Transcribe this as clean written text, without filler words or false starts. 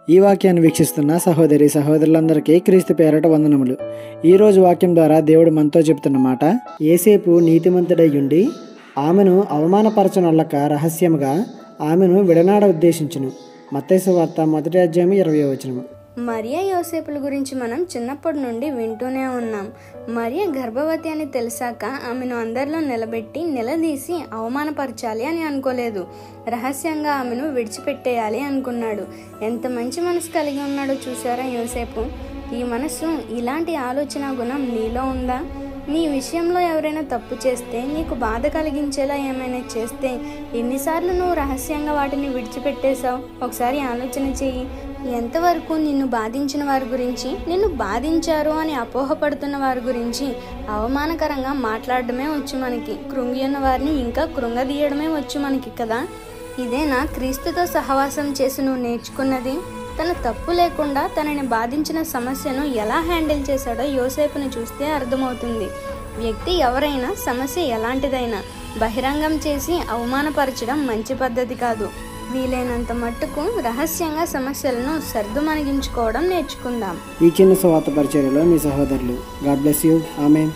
ఈ వాక్యాన్ని వీక్షిస్తున్న సహోదరి సహోదరులందరికీ క్రీస్తు పేరట వందనములు. ఈరోజు వాక్యం ద్వారా దేవుడు మనతో చెబుతున్న మాట, యోసేపు నీతిమంతుడయ్యుండి ఆమెను అవమానపరచనొల్లక రహస్యముగా ఆమెను విడనాడ ఉద్దేశించును. మత్తయి సువార్త 1:20. మరియ యోసేపుల గురించి మనం చిన్నప్పటి నుండి వింటూనే ఉన్నాం. మరియ గర్భవతి అని తెలిసాక ఆమెను అందరిలో నిలదీసి అవమానపరచాలి అని అనుకోలేదు. రహస్యంగా ఆమెను విడిచిపెట్టేయాలి అనుకున్నాడు. ఎంత మంచి మనసు కలిగి ఉన్నాడో చూసారా యోసేపు. ఈ మనసు, ఇలాంటి ఆలోచన గుణం నీలో ఉందా? నీ విషయంలో ఎవరైనా తప్పు చేస్తే, నీకు బాధ కలిగించేలా ఏమైనా చేస్తే ఎన్నిసార్లు నువ్వు రహస్యంగా వాటిని విడిచిపెట్టేశావు? ఒకసారి ఆలోచన చెయ్యి. ఎంతవరకు నిన్ను బాధించిన వారి గురించి, నిన్ను బాధించారు అని అపోహపడుతున్న వారి గురించి అవమానకరంగా మాట్లాడడమే వచ్చు మనకి. కృంగి ఉన్న వారిని ఇంకా కృంగదీయడమే వచ్చు మనకి కదా. ఇదేనా క్రీస్తుతో సహవాసం చేసి నువ్వు నేర్చుకున్నది? తన తప్పు లేకుండా తనని బాధించిన సమస్యను ఎలా హ్యాండిల్ చేశాడో యోసేపుని చూస్తే అర్థమవుతుంది. వ్యక్తి ఎవరైనా, సమస్య ఎలాంటిదైనా బహిరంగం చేసి అవమానపరచడం మంచి పద్ధతి కాదు. వీలైనంత మట్టుకు రహస్యంగా సమస్యలను సర్దుమణిగించుకోవడం నేర్చుకుందాం. ఈ చిన్న సువార్త పరిచర్యలో మీ సహోదరులు. God bless you. ఆమేన్.